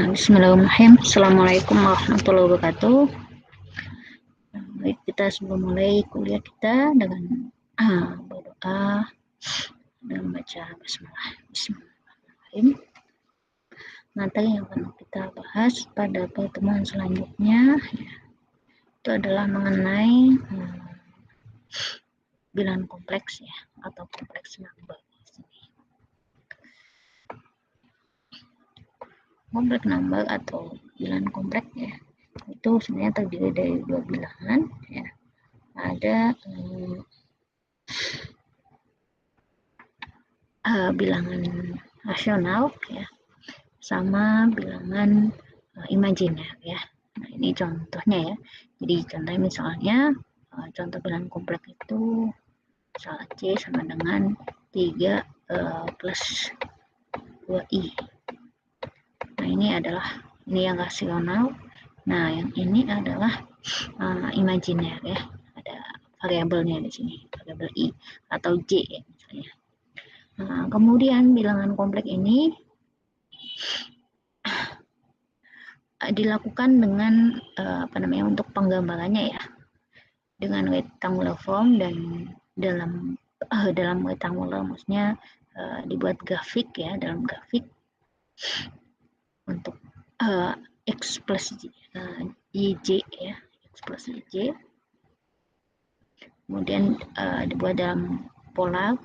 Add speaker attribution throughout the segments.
Speaker 1: Bismillahirrahmanirrahim. Assalamualaikum warahmatullahi wabarakatuh. Baik, kita sebelum mulai kuliah kita dengan berdoa dan membaca basmalah. Bismillahirrahmanirrahim. Materi yang akan kita bahas pada pertemuan selanjutnya itu adalah mengenai bilangan kompleks ya, atau kompleks number. Kompleks number atau bilangan kompleks ya, itu sebenarnya terdiri dari dua bilangan ya. Ada bilangan rasional ya, sama bilangan imajiner ya. Nah, ini contohnya ya. Jadi contohnya misalnya contoh bilangan kompleks itu misalnya C sama dengan 3 plus 2I. Nah, ini yang rasional. Nah, yang ini adalah imajiner ya. Ada variabelnya di sini, variabel I atau J ya misalnya. Nah, kemudian bilangan kompleks ini dilakukan dengan untuk penggambarannya ya, dengan rectangular form dan dalam rectangular maksudnya dibuat grafik ya, dalam grafik untuk X plus YJ ya, X plus YJ. Kemudian dibuat dalam polar,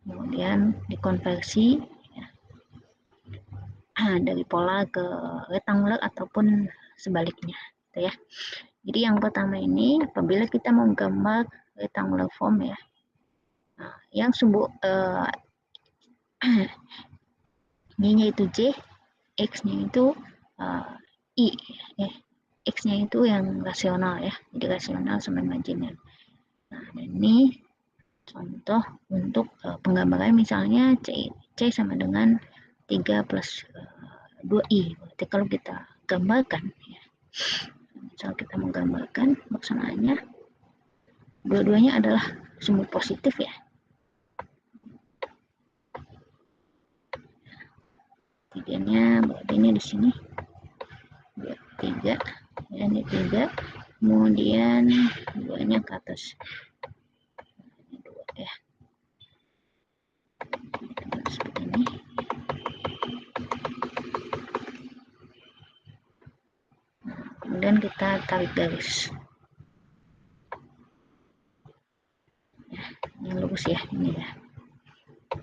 Speaker 1: kemudian dikonversi ya, dari polar ke rectangular ataupun sebaliknya gitu ya. Jadi yang pertama ini apabila kita menggambar rectangular form ya, yang Y-nya itu J, X-nya itu I ya. X-nya itu yang rasional ya, jadi rasional sama imajiner. Nah, ini contoh untuk penggambaran misalnya C sama dengan 3 plus 2I. Berarti kalau kita gambarkan ya, misal kita menggambarkan laksanaannya, dua-duanya adalah sumbu positif ya. Tiganya berarti ini di sini 3 ya, ini 3, kemudian 2-nya ke atas. Ini 2 ya. Seperti ini. Kemudian kita tarik garis. Ya, yang lurus ya, ini ya.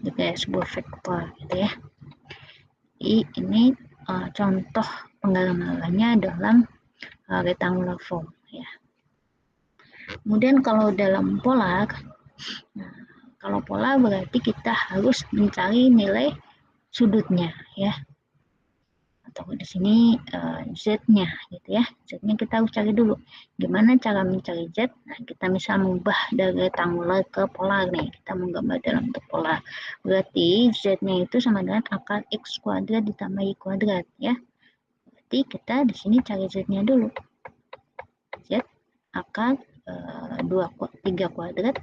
Speaker 1: Ini kayak sebuah vektor gitu ya. Ini contoh penggambarannya dalam rectangular form ya. Kemudian kalau dalam polar, kalau polar berarti kita harus mencari nilai sudutnya ya, atau di sini Z-nya gitu ya. Z-nya kita harus cari dulu. Gimana cara mencari Z? Nah, kita bisa mengubah dari rectangular ke polar nih. Kita menggambar dalam bentuk polar. Berarti Z-nya itu sama dengan akar X kuadrat ditambah Y kuadrat ya. Berarti kita di sini cari Z-nya dulu. Z akar 3 kuadrat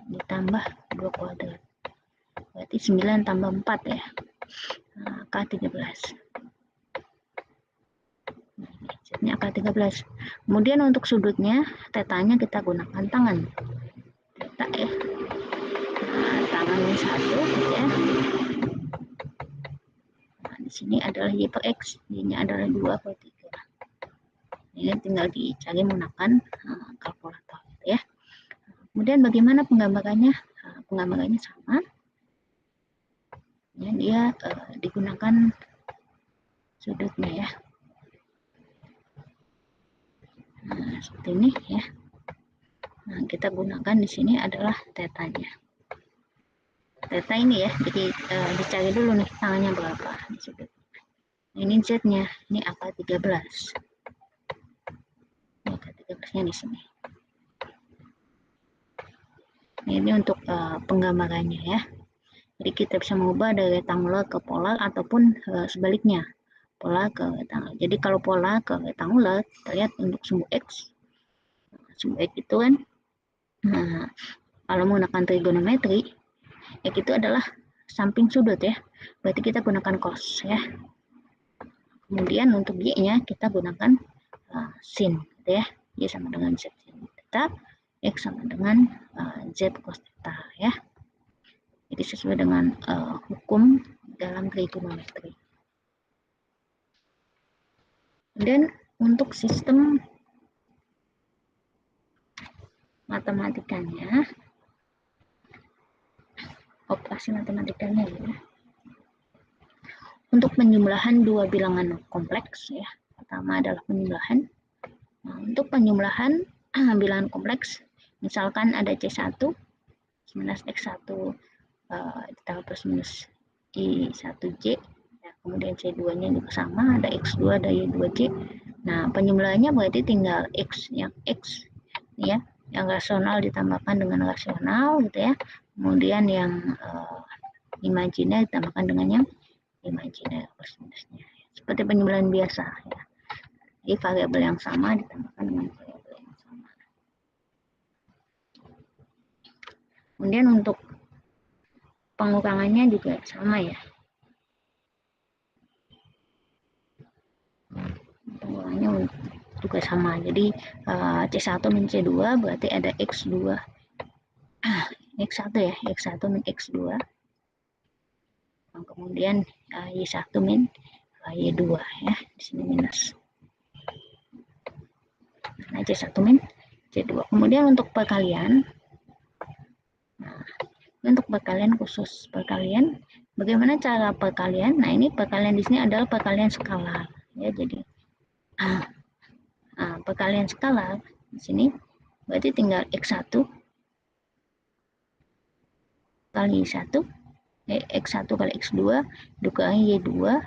Speaker 1: ditambah 2 kuadrat. Berarti 9 tambah 4 ya. Nah, akar 13. Z-nya akar 13. Kemudian untuk sudutnya, tetanya kita gunakan tangan. Teta ya. Nah, tangan ini 1 ya. Nah, di sini adalah Y per X, Y-nya adalah 2 per 3. Ini tinggal dicari menggunakan kalkulator ya. Kemudian bagaimana penggambarannya? Penggambarannya sama. Ya, dia digunakan sudutnya ya. Nah, seperti ini ya. Nah, kita gunakan di sini adalah tetanya. Teta ini ya, jadi dicari dulu nih tangannya berapa di sudut. Ini Z-nya, ini akar 13. Ini akar 13-nya di sini. Ini untuk penggambarannya ya. Jadi kita bisa mengubah dari rectangular ke polar ataupun sebaliknya. Polar ke rectangular. Jadi kalau polar ke rectangular, kita lihat untuk sumbu X. Sumbu X itu kan, nah, kalau menggunakan trigonometri, X itu adalah samping sudut ya. Berarti kita gunakan cos ya. Kemudian untuk Y-nya kita gunakan sin, gitu ya. Y sama dengan Z sin theta, X sama dengan Z cos theta, ya. Jadi sesuai dengan hukum dalam trigonometri. Dan untuk sistem matematikanya, operasi matematikanya ya. Untuk penjumlahan dua bilangan kompleks ya. Pertama adalah penjumlahan. Nah, untuk penjumlahan bilangan kompleks, misalkan ada C1 minus X1 ditambah plus minus I1J, ya, kemudian C2-nya juga sama, ada X2, ada Y2J. Nah, penjumlahannya berarti tinggal X, yang X ya, yang rasional ditambahkan dengan rasional gitu ya. Kemudian yang imajiner ditambahkan dengan yang imajiner plus minusnya. Seperti penjumlahan biasa ya. Jadi variabel yang sama ditambahkan dengan variabel yang sama. Kemudian untuk pengurangannya juga sama ya. Pengurangannya juga sama. Jadi C1 min C2 berarti ada X2. X1 ya, X1 min X2. Kemudian Y1 min Y2 ya, di sini minus. Nah, C1 min C2. Kemudian untuk perkalian, nah, untuk perkalian khusus perkalian, bagaimana cara perkalian? Nah, ini perkalian di sini adalah perkalian skalar ya. Jadi perkalian skalar di sini berarti tinggal X1 kali 1 X1 kali X2 dikurangi Y2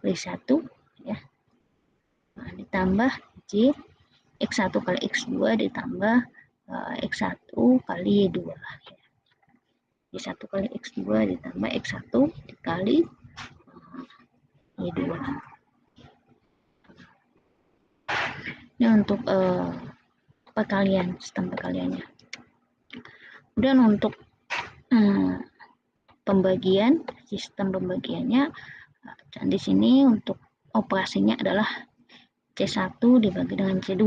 Speaker 1: kali 1 ya. Nah, ditambah J X1 kali X2 ditambah X1 kali Y2 ya. Y1 kali X2 ditambah X1 dikali Y2. Ini untuk perkalian, sistem perkaliannya. Kemudian untuk pembagian, sistem pembagiannya di sini untuk operasinya adalah C1 dibagi dengan C2.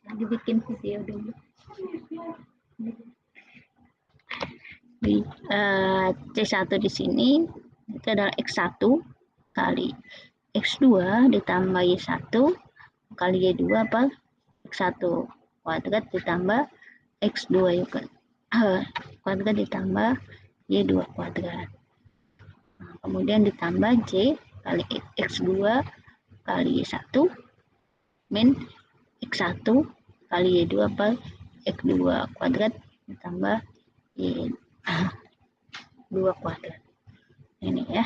Speaker 1: Lagi bikin video dulu. Di C1 di sini itu adalah X1 kali X2 ditambah Y1 kali Y2 per X1 kuadrat ditambah X2 kuadrat ditambah Y2 kuadrat. Nah, kemudian ditambah J kali X2 kali Y1 min X1 kali Y2 per X2 kuadrat ditambah Y2 kuadrat. Ini ya.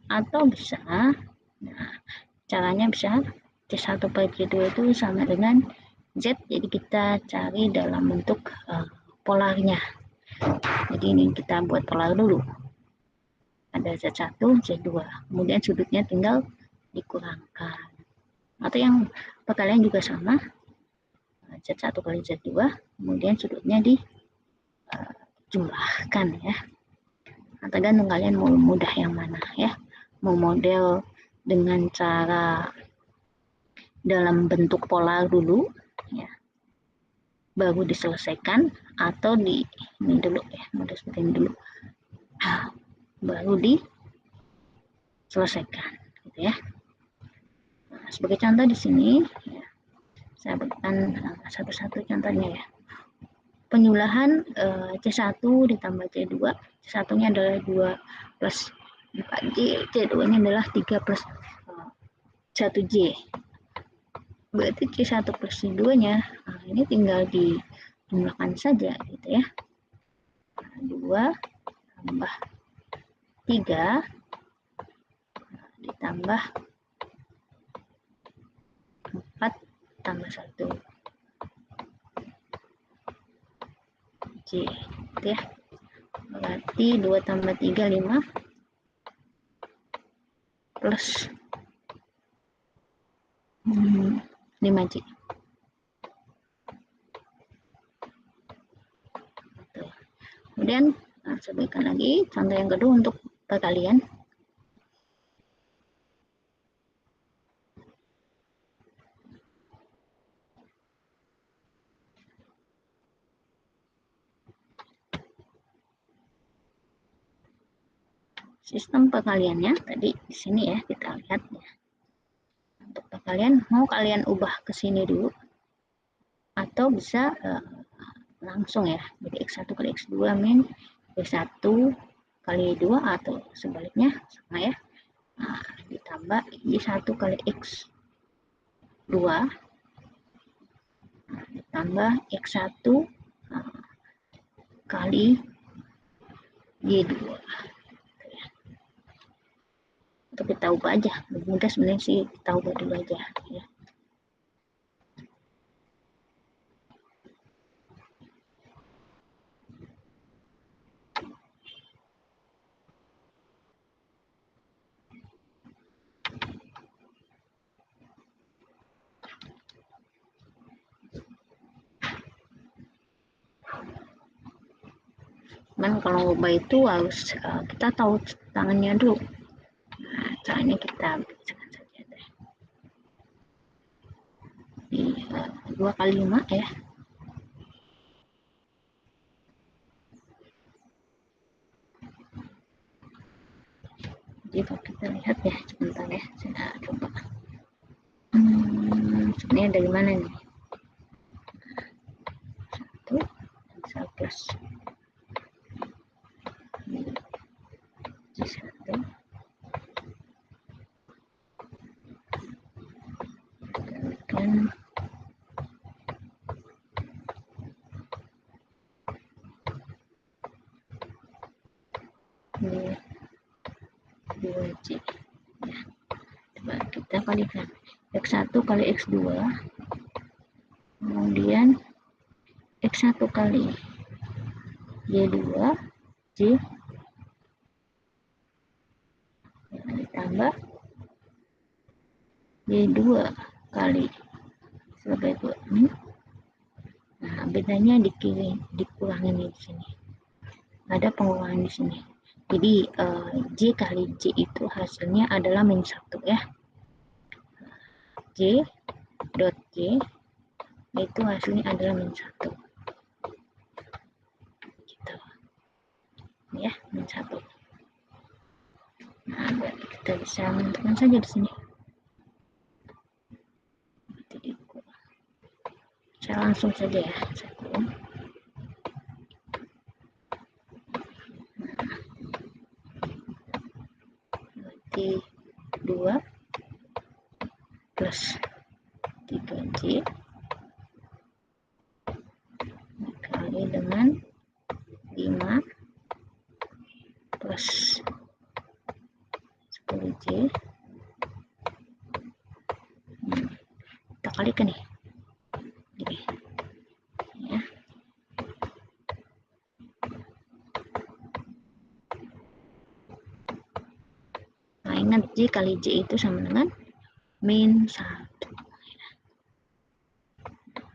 Speaker 1: Atau bisa, nah, caranya bisa C1 per C2 itu sama dengan Z, jadi kita cari dalam bentuk polarnya. Jadi ini kita buat polar dulu. Ada Z1, Z2, kemudian sudutnya tinggal dikurangkan. Atau yang perkalian juga sama, Z1 kali Z2, kemudian sudutnya dijumlahkan ya. Nah, tergantung kalian mau mudah yang mana ya. Mau model dengan cara dalam bentuk polar dulu ya, baru diselesaikan, atau ini dulu ya, model seperti ini dulu baru diselesaikan gitu ya. Nah, sebagai contoh di sini ya, saya berikan satu-satu contohnya ya. Penjumlahan C1 ditambah C2, C1 nya adalah 2 plus 4J, C2 nya adalah 3 plus 1J. Berarti C1 plus C2 nya ini tinggal dijumlahkan saja gitu ya. 2 tambah 3 ditambah 4 tambah 1 J gitu ya. Berarti 2 tambah 3 5 plus 5J. Kemudian Nah, saya berikan lagi contoh yang kedua untuk perkalian. Sistem perkaliannya tadi di sini ya, kita lihat ya. Untuk perkalian mau kalian ubah ke sini dulu atau bisa langsung ya. Jadi X1 kali X2 min Y1 kali 2 atau sebaliknya sama ya. Nah, ditambah Y1 kali X2 ditambah X1 kali Y2. Untuk kita ubah aja, mudah sebenarnya sih kita ubah dulu aja ya. Cuman kalau ubah itu harus kita tahu tangannya dulu. Nah, caranya kita bisakan saja deh. Di 2 kali 5 ya. Jadi kalau kita lihat ya, sebentar ya, saya coba. Sebenarnya dari mana nih? 1 bisa plus J1 kan di 2J ya. Coba kita kalikan X1 kali X2 kemudian X1 kali Y2 J ditambah Y2 kali sebagai 2 ini. Nah, bedanya dikurangin di sini. Ada pengurangan di sini. Jadi J kali J itu hasilnya adalah min 1 ya. J dot J itu hasilnya adalah min 1. Gitu. Ya, min 1. Nah, berarti kita bisa menentukan saja di sini. Saya langsung saja ya, saya kurung. Berarti 2 plus 3J dikali dengan 5 plus 10J. Kita kalikan nih. Gini. Ya. Nah, ingat J kali J itu sama dengan min 1.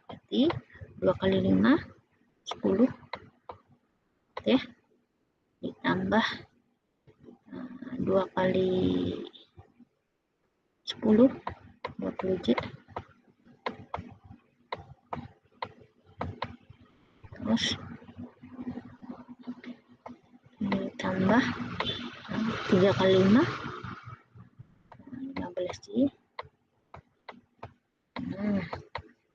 Speaker 1: Berarti 2 kali 5 10 ya, ditambah 2 kali 10 20J terus ditambah 3 kali 5 15J. Nah,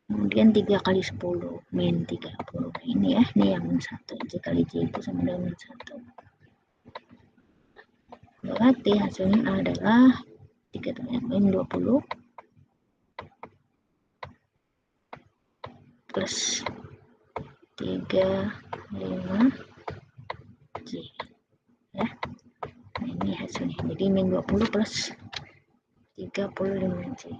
Speaker 1: kemudian 3 kali 10 min 30. Nah, ini ya, ini yang min 1. J kali J itu sama dengan min 1. Berarti hasilnya adalah 3 min 20 plus 35 J ya. Nah, ini hasilnya. Jadi min 20 plus 35 J.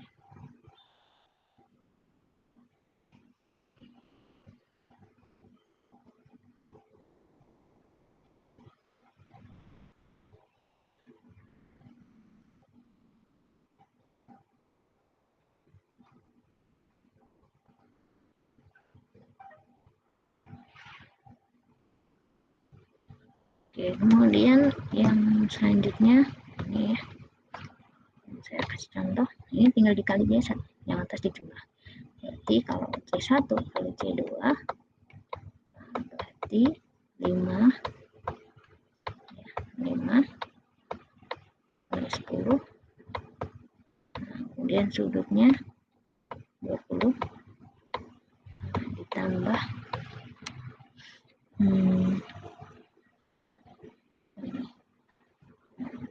Speaker 1: Oke, kemudian yang selanjutnya ini ya, saya kasih contoh. Ini tinggal dikali biasa, yang atas dijumlah. Berarti kalau C1 kali C2 berarti 5 kali 10. Kemudian sudutnya 20 ditambah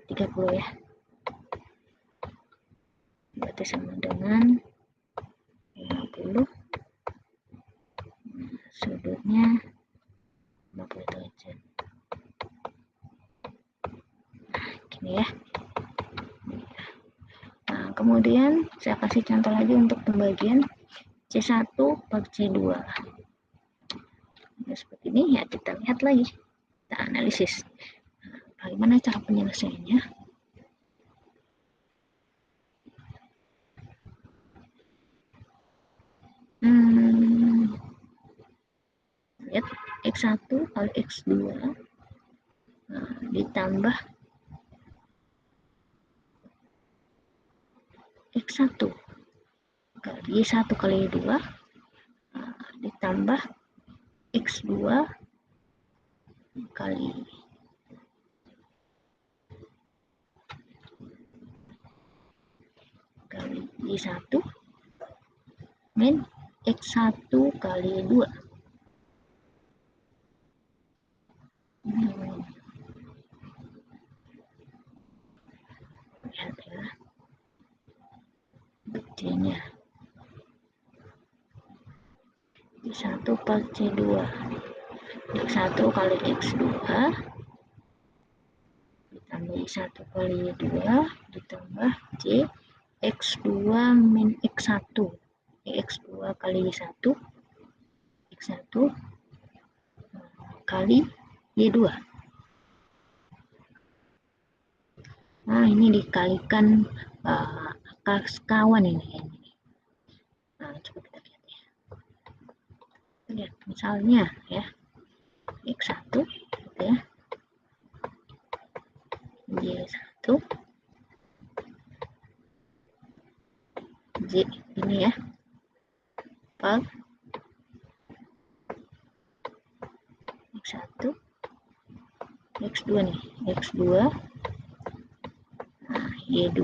Speaker 1: 30 ya. Berarti sama dengan 50. Sudutnya 50 derajat. Nah, gini ya. Nah, kemudian saya kasih contoh lagi untuk pembagian C1 per C2. Nah, seperti ini ya, kita lihat lagi, kita analisis. Nah, bagaimana cara penyelesaiannya? Lihat X1 kali X2 ditambah X1 kali Y1 kali Y2 ditambah X2 kali Y1 min X1 kali Y2. Lihat ya, buktinya Y1 per C2 X1 kali X2 ditambah Y1 kali Y2 ditambah C X2 min X1 X2 kali Y1 X1 kali Y2. Nah, ini dikalikan akar sekawan ini. Nah, coba kita lihat ya. Lihat misalnya ya, X1 gitu ya, Y1 J ini ya per X1 X2 nih, X2 nah, Y2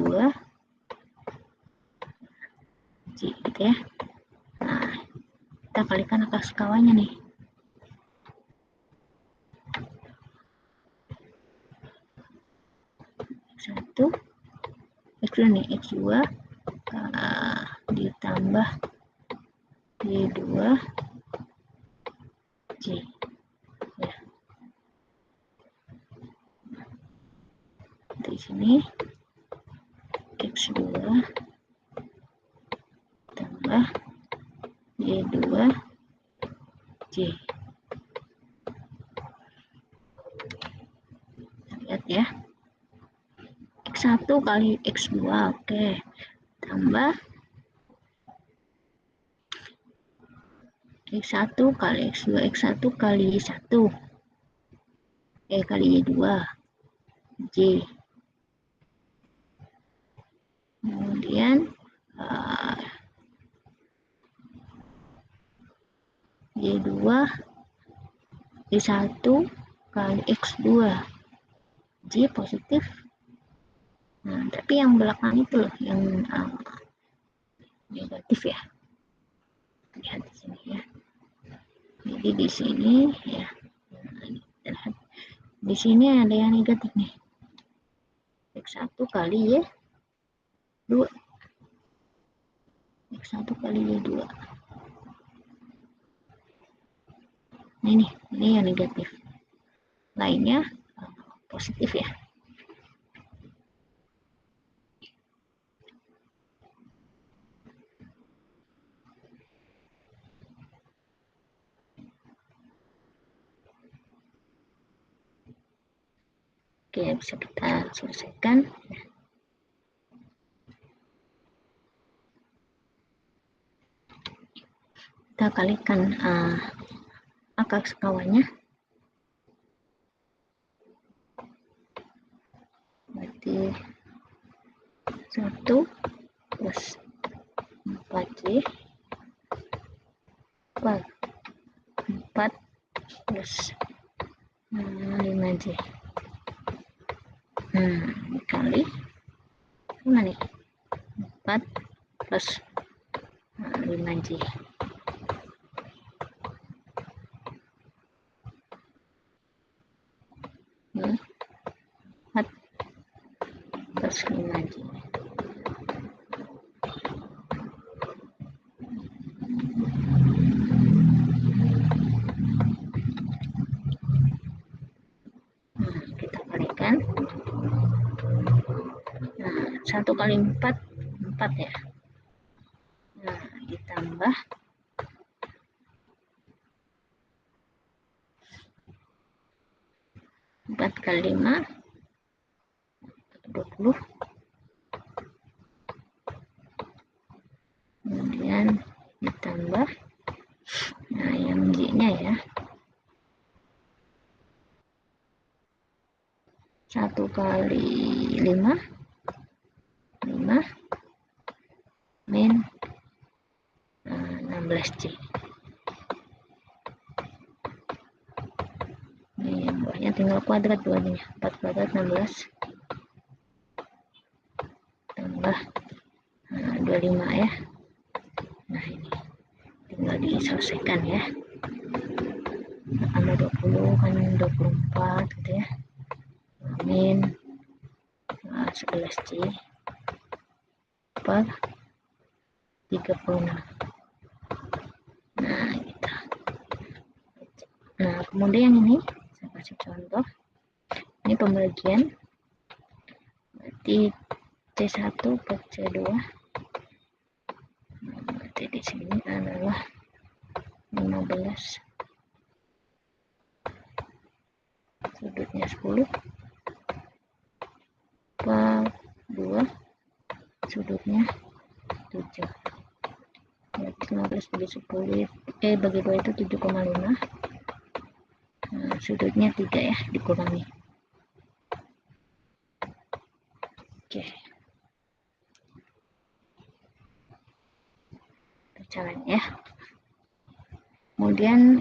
Speaker 1: J gitu ya. Nah, kita kalikan akar sekawannya nih. X1 X2 nih, X2 ditambah Y2 J ya. Di sini X2 tambah Y2 J. Lihat ya, X1 kali X2 oke, tambah X1 kali X2 X1 kali Y1 kali Y2 J. Kemudian Y2 Y1 kali X2 J positif. Nah, tapi yang belakang itu loh yang negatif ya. Lihat di sini ya. Jadi di sini ya. Nah, di sini ada yang negatif nih. X1 kali Y2. X1 kali Y2. Nah, ini yang negatif. Lainnya positif ya. Oke, bisa kita selesaikan. Kita kalikan akar sekawannya. 1 plus 4Y per 4 plus 5J. Dikali mana nih? 4 plus 5J. Ini 4 plus 5J. Kita kalikan. 1 kali 4 ya. Ditambah 4 kali 5 20. Kemudian ditambah yang J-nya ya. 1 kali 5 min 16J. Ini yang bawahnya tinggal kuadrat duanya. 4 kuadrat 16 tambah 25 ya. Nah ini tinggal diselesaikan ya. Tambah 20 kan 24 gitu ya. Min 11J per 36. Nah gitu. Nah kemudian ini saya kasih contoh. Ini pembagian, berarti C1 per C2. Berarti di sini adalah 15, sudutnya 10 per 2, sudutnya 7. Berarti 15 bagi 10 bagi 2 itu 7,5. Sudutnya 3 ya, dikurangi. Oke. Caranya ya. Kemudian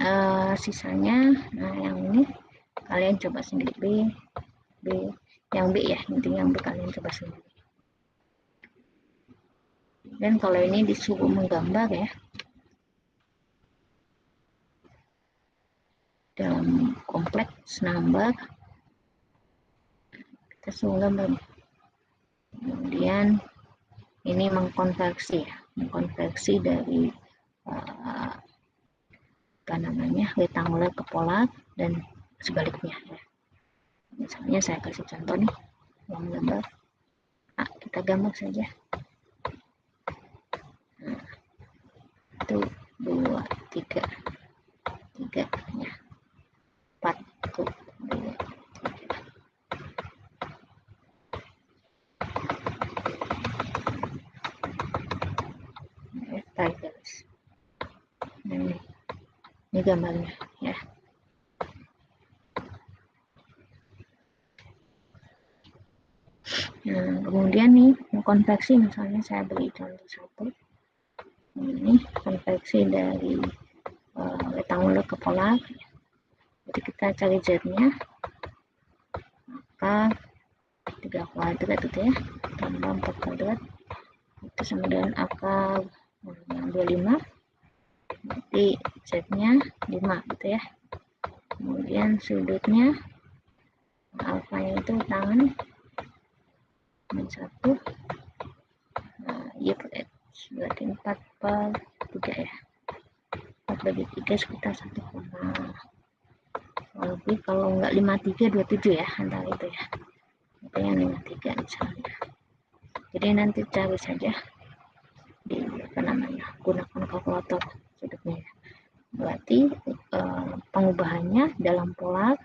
Speaker 1: sisanya, yang ini kalian coba sendiri. Yang B ya, intinya yang B kalian coba sendiri. Dan kalau ini disuruh menggambar ya, dalam kompleks number kita suruh gambar. Kemudian ini mengkonversi dari rectangular ke polar dan sebaliknya ya. Misalnya saya kasih contoh nih, yang gambar kita gambar saja. 1 2 3 ya, 4 1 2 3 guys. Ini gambarnya ya. Kemudian nih konveksi, misalnya saya beri contoh 1. Ini konveksi dari rectangular ke polar. Jadi kita cari Z-nya, maka 3 kuadrat itu ya, tambah 4 kuadrat itu sama dengan akar 25. Berarti Z-nya 5 gitu ya. Kemudian sudutnya alfanya itu tangan min 1, Y per X, berarti 4 per 3 ya. 4 bagi 3 sekitar 1, lebih kalau enggak 53 27 ya, antara itu ya. Itu yang 53 misalnya. Jadi nanti cari saja di gunakan kalkulator sudutnya ya. Berarti pengubahannya dalam polar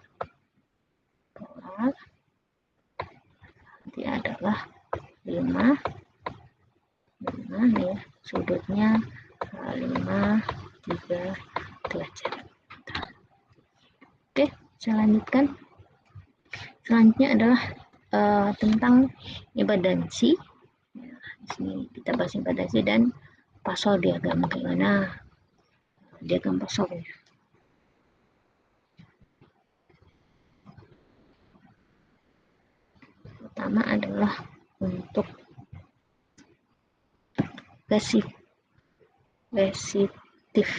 Speaker 1: nanti adalah 5 ya, sudutnya 5 3 derajat. Oke, saya lanjutkan. Selanjutnya adalah tentang impedansi. Di sini kita bahas impedans dan Poisson diagram. Bagaimana diagram Poisson? Pertama adalah untuk resistif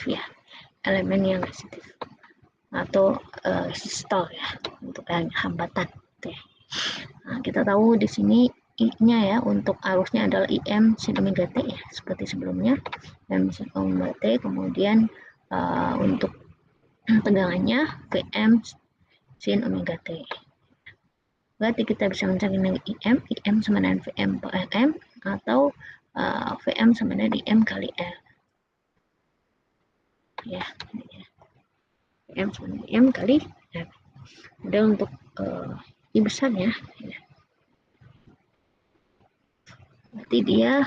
Speaker 1: ya, elemen yang resistif atau resistor ya, untuk hambatan. Oke. Nah, kita tahu di sini I-nya ya, untuk arusnya adalah IM sin omega T ya, seperti sebelumnya, M sin omega T. Kemudian untuk tegangannya Vm sin omega T. Berarti kita bisa mencari nilai IM sama dengan Vm per Rm, atau Vm sama dengan IM kali R. Ya, Vm sama dengan IM kali R. Dan untuk I besarnya, ya. Berarti dia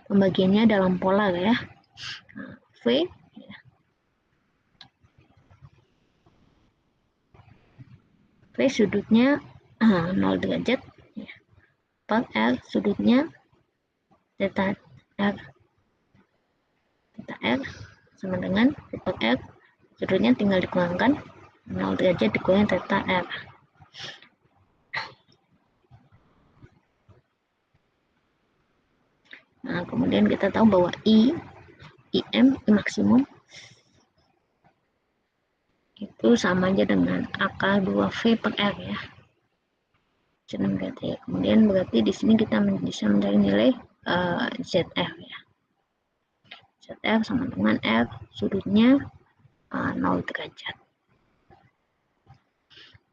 Speaker 1: pembagiannya dalam polar ya. V ya. V sudutnya 0 derajat ya, per R sudutnya theta R sama dengan theta R sudutnya tinggal dikurangkan 0 derajat dikurangi theta R. Nah, kemudian kita tahu bahwa IM maksimum itu sama aja dengan akar 2V per R ya. Berarti. Kemudian berarti di sini kita bisa mencari nilai ZR ya. ZR sama dengan R sudutnya 0 derajat.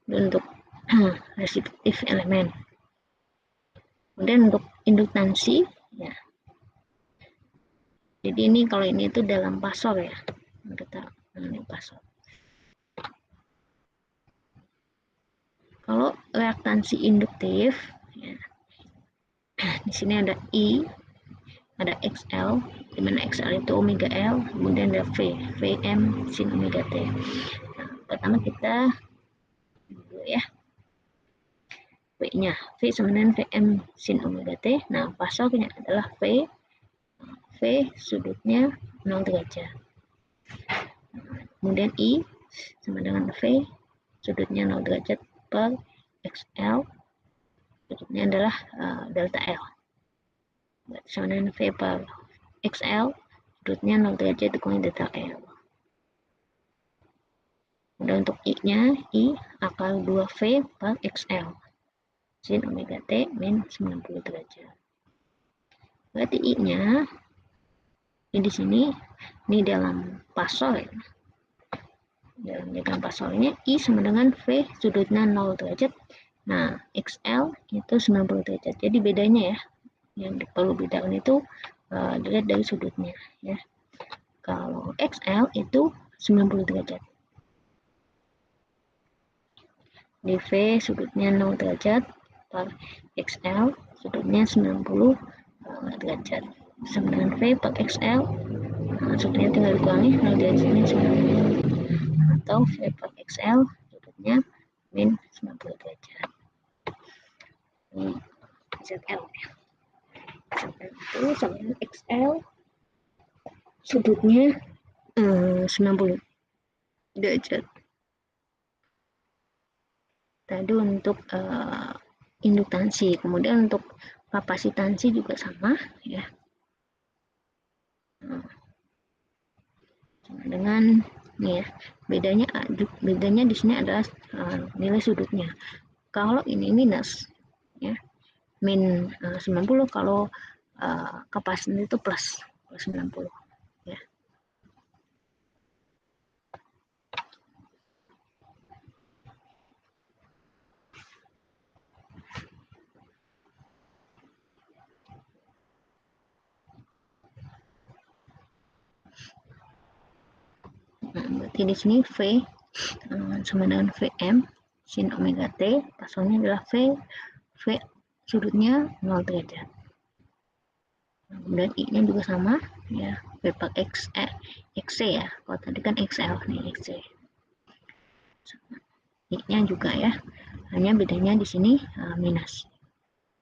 Speaker 1: Dan untuk resistif elemen. Kemudian untuk induktansi ya. Jadi ini kalau ini itu dalam pasor ya. Kita ini pasor. Kalau reaktansi induktif ya, di sini ada I, ada XL, di mana XL itu omega L, kemudian ada Vm sin omega T. Nah, pertama kita dulu ya, V-nya, V sama dengan Vm sin omega T. Nah, pasornya adalah V sudutnya 0 derajat. Kemudian I sama dengan V sudutnya 0 derajat per XL, sudutnya adalah delta L. Sama dengan V per XL, sudutnya 0 derajat dikurangi delta L. Dan untuk I-nya, I akar 2V per XL sin omega T min 90 derajat. Berarti I-nya di sini, ini dalam pasor ya. Dalam diagram pasornya I sama dengan V sudutnya 0 derajat. Nah, XL itu 90 derajat. Jadi bedanya ya, yang perlu bedakan itu dilihat dari sudutnya ya. Kalau XL itu 90 derajat. Di V sudutnya 0 derajat per XL sudutnya 90 derajat. Sama dengan V per XL, sudutnya tinggal dikurangi 0 derajatnya 90. Atau V per XL sudutnya min 90 derajat. Ini ZL ya. ZL itu sama dengan XL sudutnya 90 derajat. Tadi untuk induktansi, kemudian untuk kapasitansi juga sama ya. Sama dengan nih ya, bedanya di sini adalah nilai sudutnya. Kalau ini minus ya, min 90, kalau kapasitas itu plus 90 ya. Nah, berarti di sini V sama dengan Vm sin omega T, pasalnya adalah V sudutnya 0 derajat. Kemudian I-nya juga sama ya, V per XC ya. Kalau tadi kan XL nih, XC. I-nya juga ya, hanya bedanya di sini minus.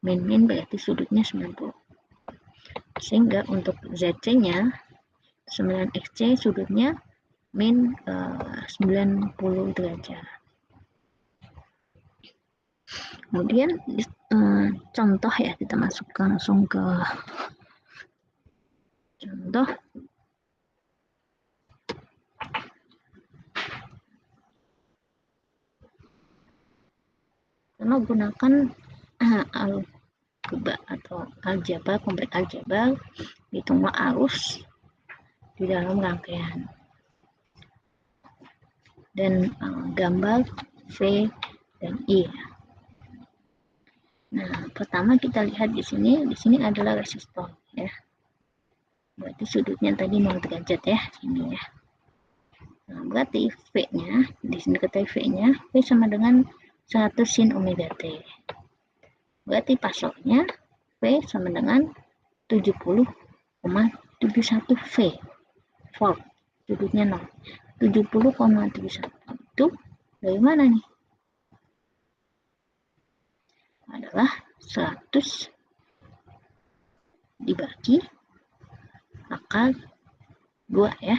Speaker 1: min berarti sudutnya 90. Sehingga untuk ZC-nya 9XC sudutnya min 90 derajat. Kemudian contoh ya, kita masuk langsung ke contoh. Karena gunakan algebra atau aljabar, kompleks aljabar, hitung arus di dalam rangkaian dan gambar V dan I. Nah, pertama kita lihat di sini adalah resistor ya. Berarti sudutnya tadi 0 derajat ya, ini ya. Nah, berarti V-nya, di sini kata V-nya, V sama dengan 100 sin omega T. Berarti pasoknya V sama dengan 70,71 V. Volt. Sudutnya 0. 70,71 itu dari mana nih? Adalah 100 dibagi akar 2 ya.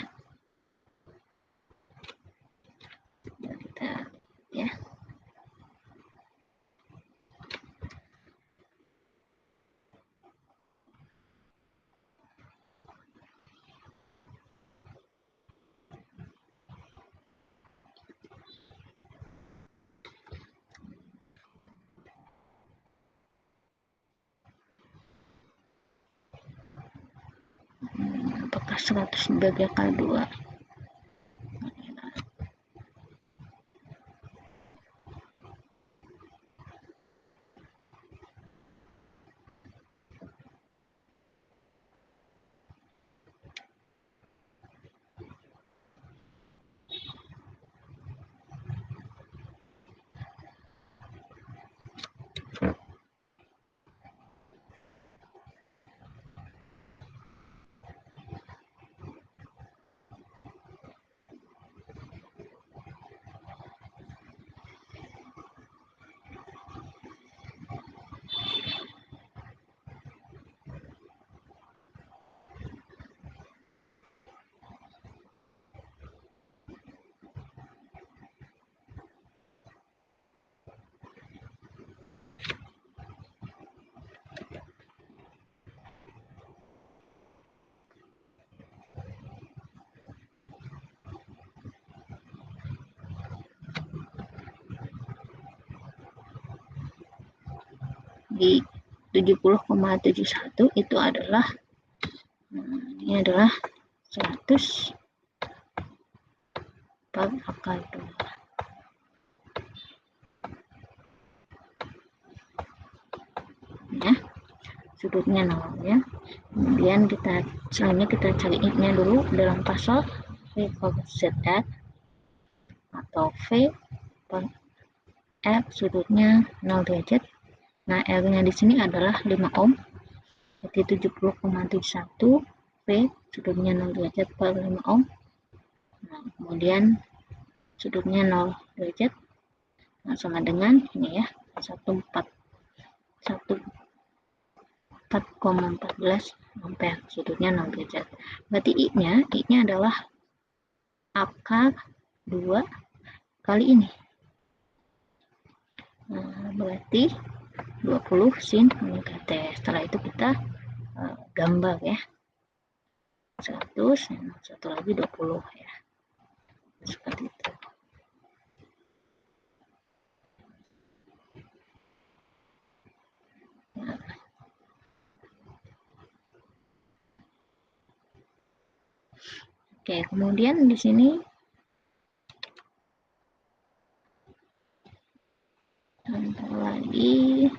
Speaker 1: Kita ya. Apakah 100 dibagi akar 2? Di 70,71 itu adalah ini adalah 100 per akar 2 ya, sudutnya 0 ya. Kemudian selanjutnya kita cari I-nya dulu dalam pasal V per ZX atau V per F sudutnya 0 derajat. Nah, R-nya di sini adalah 5 ohm, berarti 70,71 V sudutnya 0 derajat per 5 ohm. Nah, kemudian sudutnya 0 derajat, nah, sama dengan ini ya, 14,14 ampere, sudutnya 0 derajat. Berarti I-nya adalah akar 2 kali ini. Nah, berarti 20 sin omega T. Setelah itu kita gambar ya. 100, satu lagi 20 ya. Seperti itu. Nah. Oke, kemudian di sini contoh lagi.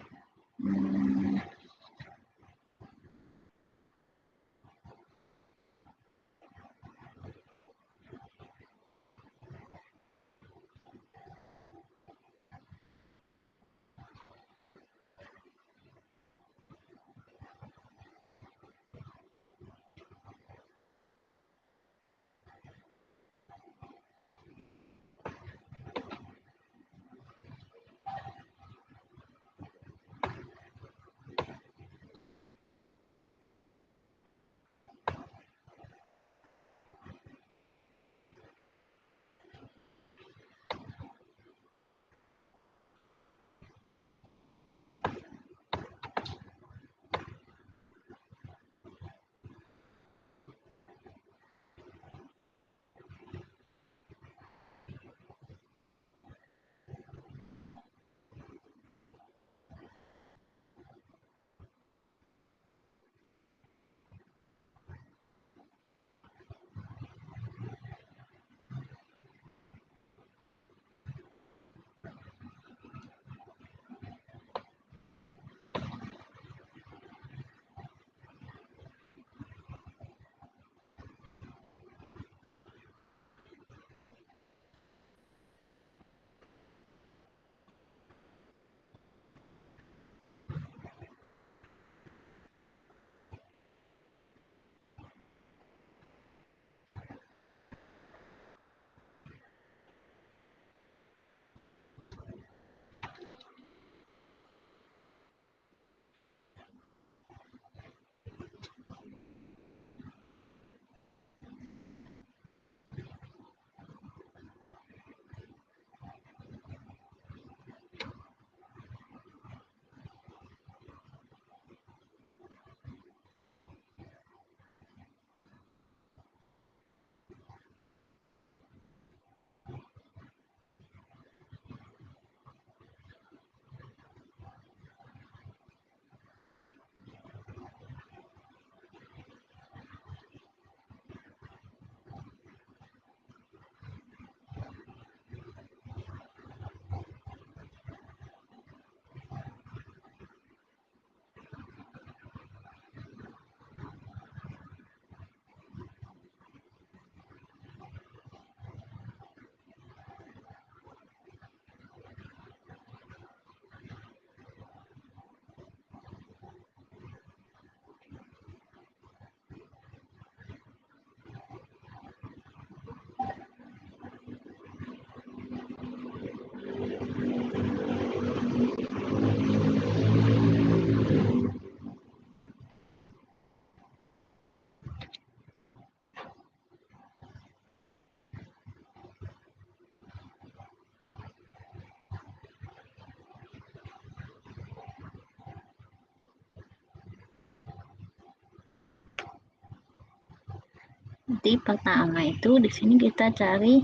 Speaker 1: Nanti pertama itu di sini kita cari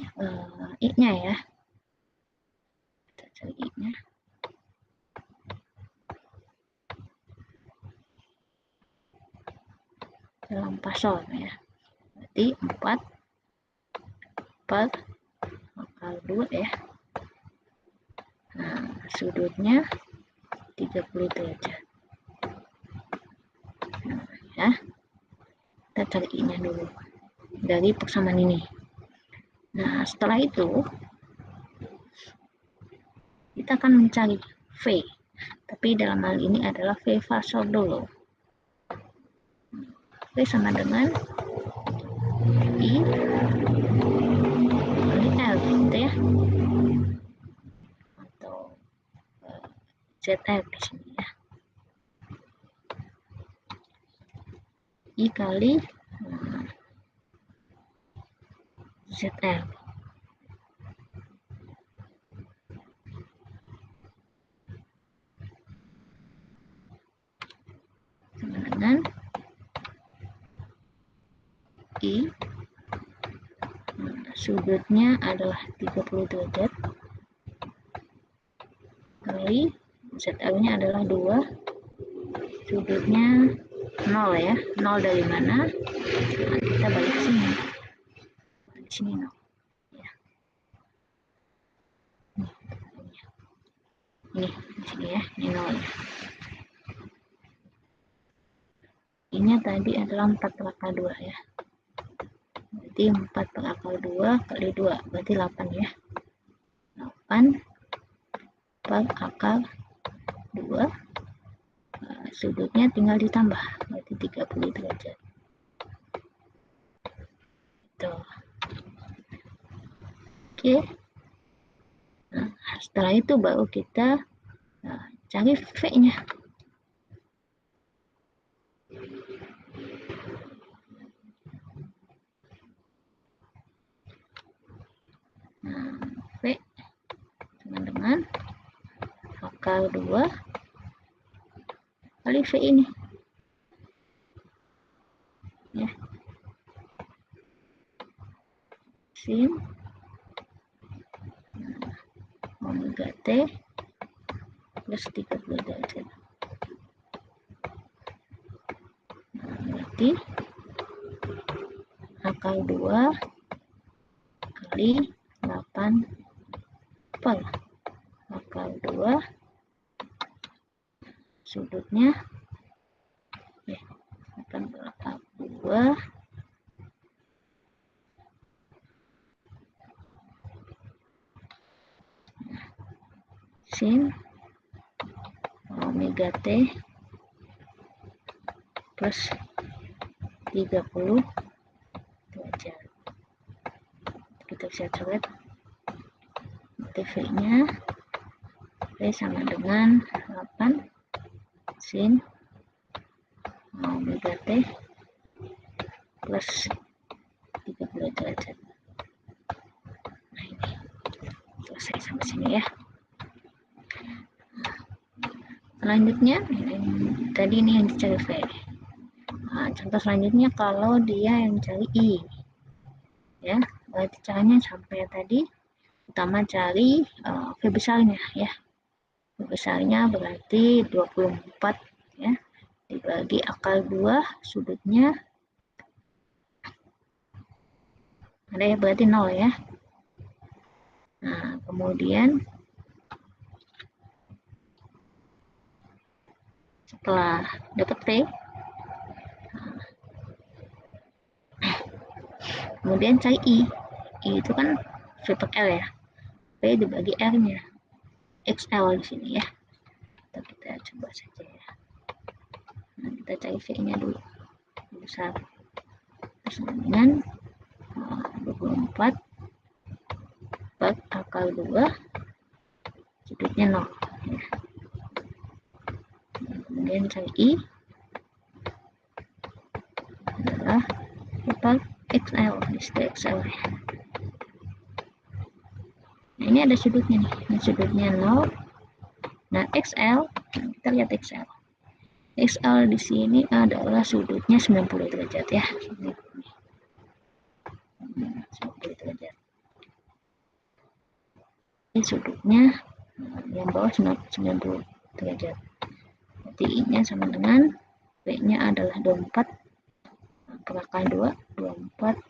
Speaker 1: I-nya ya. Kita cari I-nya. Dalam pasal ya. Berarti 4 per akar 2 ya. Nah, sudutnya 30 derajat. Nah, ya. Kita cari I-nya dulu dari persamaan ini. Nah, setelah itu kita akan mencari V. Tapi dalam hal ini adalah V Fasor dulu. V sama dengan I kali L gitu ya. Atau ZL di sini ya. I kali ZL. Sama dengan I, sudutnya adalah 30 derajat kali ZL-nya adalah 2, sudutnya 0 ya. 0 dari mana? Nah, kita balik ke sini. Di sini 0 ya. Ini di sini ya, ini 0 ya. Ini tadi adalah 4 per akar 2 ya. Berarti 4 per akar 2 kali 2 berarti 8 ya. 8 per akar 2, sudutnya tinggal ditambah berarti 30 derajat. Tuh. Oke. Nah, setelah itu baru kita cari V-nya. Nah, V sama dengan akar 2 kali V ini. Ya. Sin omega T plus 30 derajat. Nah, berarti akar 2 kali 8 per akar 2, sudutnya ya, 8 per akar 2 sin omega T plus 30 derajat. Kita bisa coret TV-nya. V sama dengan 8 sin omega T plus 30 derajat. Nah, ini selesai sampai sini ya. Selanjutnya tadi ini yang dicari V. Nah, contoh selanjutnya kalau dia yang cari I ya, berarti caranya sampai tadi pertama cari V besarnya ya. V besarnya berarti 24 ya, dibagi akar 2, sudutnya ada ya, berarti 0 ya. Nah, kemudian setelah dapat V, kemudian cari I itu kan V per L ya, V dibagi R-nya, XL di sini ya. Kita coba saja ya. Nah, kita cari V-nya dulu besar, sama dengan 24 per akar 2, sudutnya 0 ya. Kemudian cari I adalah 4 XL, disitu XL ya. Nah, ini ada sudutnya nih, nah, sudutnya 0. Nah, XL, nah, kita lihat XL. XL di sini adalah sudutnya 90 derajat ya. 90 derajat. Ini sudutnya yang bawah 90 derajat. Berarti I-nya sama dengan B-nya adalah 24 per akar 2, 24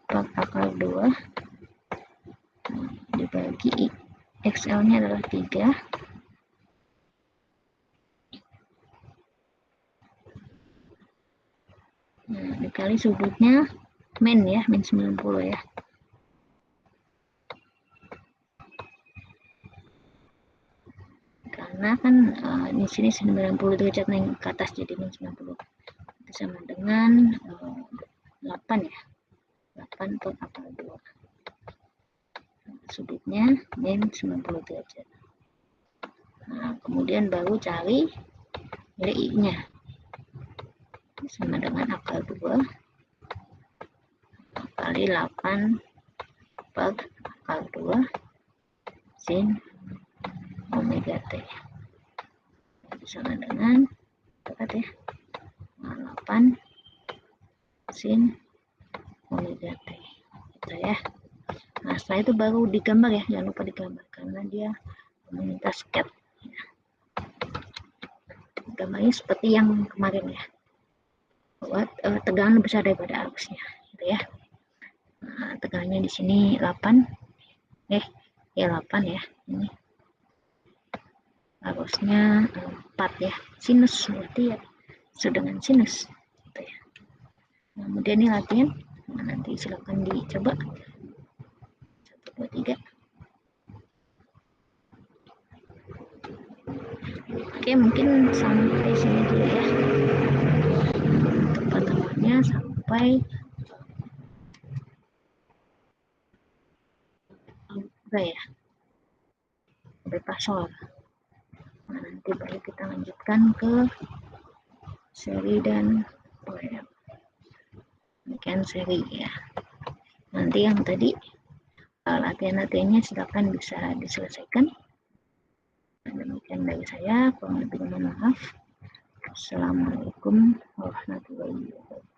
Speaker 1: per akar 2 dibagi XL-nya adalah 3. Nah, dikali sudutnya min ya, min 90 ya. Karena kan di sini 90 derajat naik ke atas jadi min 90. Itu sama dengan 8 ya. 8 per akar 2. Sudutnya min 90 derajat. Nah, kemudian baru cari I-nya. Sama dengan akar 2 kali 8 per akar 2 sin omega T. Sama dengan berapa ya? 8 sin omega T. Gitu ya. Nah, setelah itu baru digambar ya, jangan lupa digambar karena dia meminta sketch. Gambarnya seperti yang kemarin ya, buat tegangan besar daripada arusnya, gitu ya. Nah, tegangannya di sini 8, ya 8 ya, ini arusnya 4 ya, sinus berarti ya sedangkan sinus, gitu ya. Nah, kemudian ini latihan, nah, nanti silakan dicoba. 1, 2, 3. Oke, mungkin sampai sini dulu ya. Untuk pertemuannya sampai ya, sampai pasol. Nah, nanti baru kita lanjutkan ke seri dan proyek. Demikian seri ya. Nanti yang tadi latihan-latihannya silakan bisa diselesaikan. Demikian dari saya, kurang lebih mohon maaf. Assalamualaikum warahmatullahi wabarakatuh.